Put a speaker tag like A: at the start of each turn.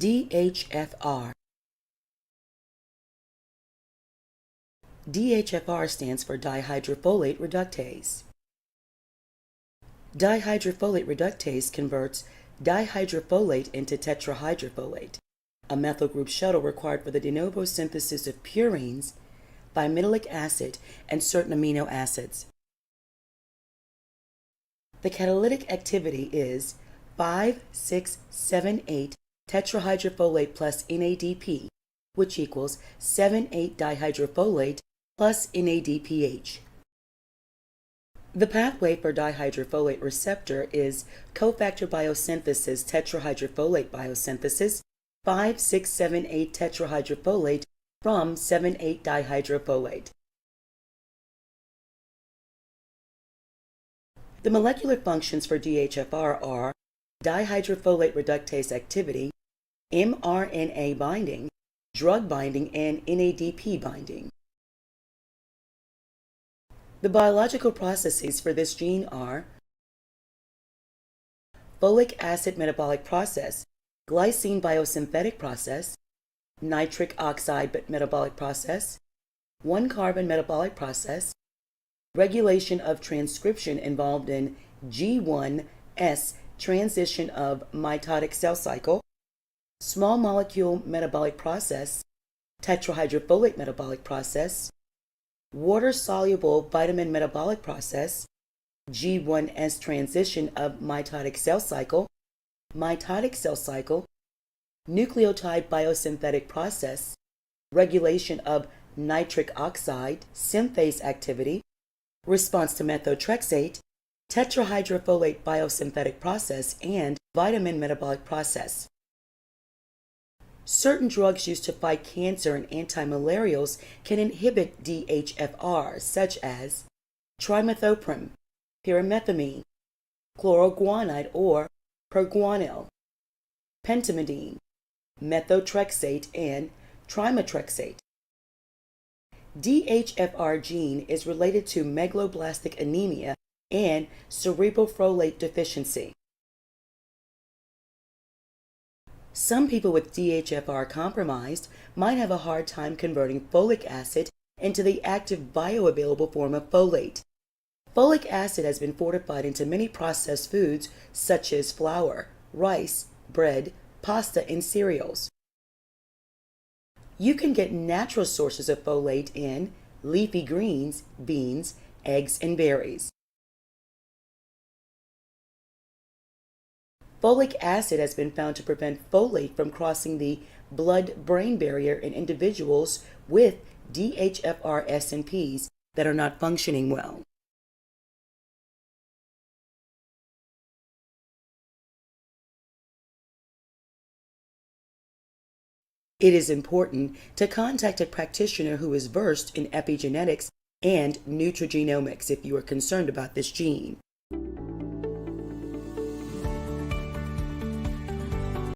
A: DHFR. DHFR stands for dihydrofolate reductase. Dihydrofolate reductase converts dihydrofolate into tetrahydrofolate, a methyl group shuttle required for the de novo synthesis of purines, bimidylic acid, and certain amino acids. The catalytic activity is 5,6,7,8 tetrahydrofolate plus NADP, which equals 7,8 dihydrofolate plus NADPH. The pathway for dihydrofolate receptor is cofactor biosynthesis tetrahydrofolate biosynthesis 5,6,7,8 tetrahydrofolate from 7,8 dihydrofolate. The molecular functions for DHFR are dihydrofolate reductase activity, MRNA binding, drug binding, and NADP binding. The biological processes for this gene are folic acid metabolic process, glycine biosynthetic process, nitric oxide metabolic process, 1-carbon metabolic process, regulation of transcription involved in G1S transition of mitotic cell cycle, small molecule metabolic process, tetrahydrofolate metabolic process, water-soluble vitamin metabolic process, G1S transition of mitotic cell cycle, mitotic cell cycle, nucleotide biosynthetic process, regulation of nitric oxide, synthase activity, response to methotrexate, tetrahydrofolate biosynthetic process, and vitamin metabolic process. Certain drugs used to fight cancer and antimalarials can inhibit DHFR, such as trimethoprim, pyrimethamine, chloroguanide or perguanyl, pentamidine, methotrexate, and trimethotrexate. DHFR gene is related to megaloblastic anemia and cerebral folate deficiency. Some people with DHFR compromised might have a hard time converting folic acid into the active bioavailable form of folate. Folic acid has been fortified into many processed foods such as flour, rice, bread, pasta, and cereals. You can get natural sources of folate in leafy greens, beans, eggs, and berries. Folic acid has been found to prevent folate from crossing the blood-brain barrier in individuals with DHFR SNPs that are not functioning well. It is important to contact a practitioner who is versed in epigenetics and nutrigenomics if you are concerned about this gene.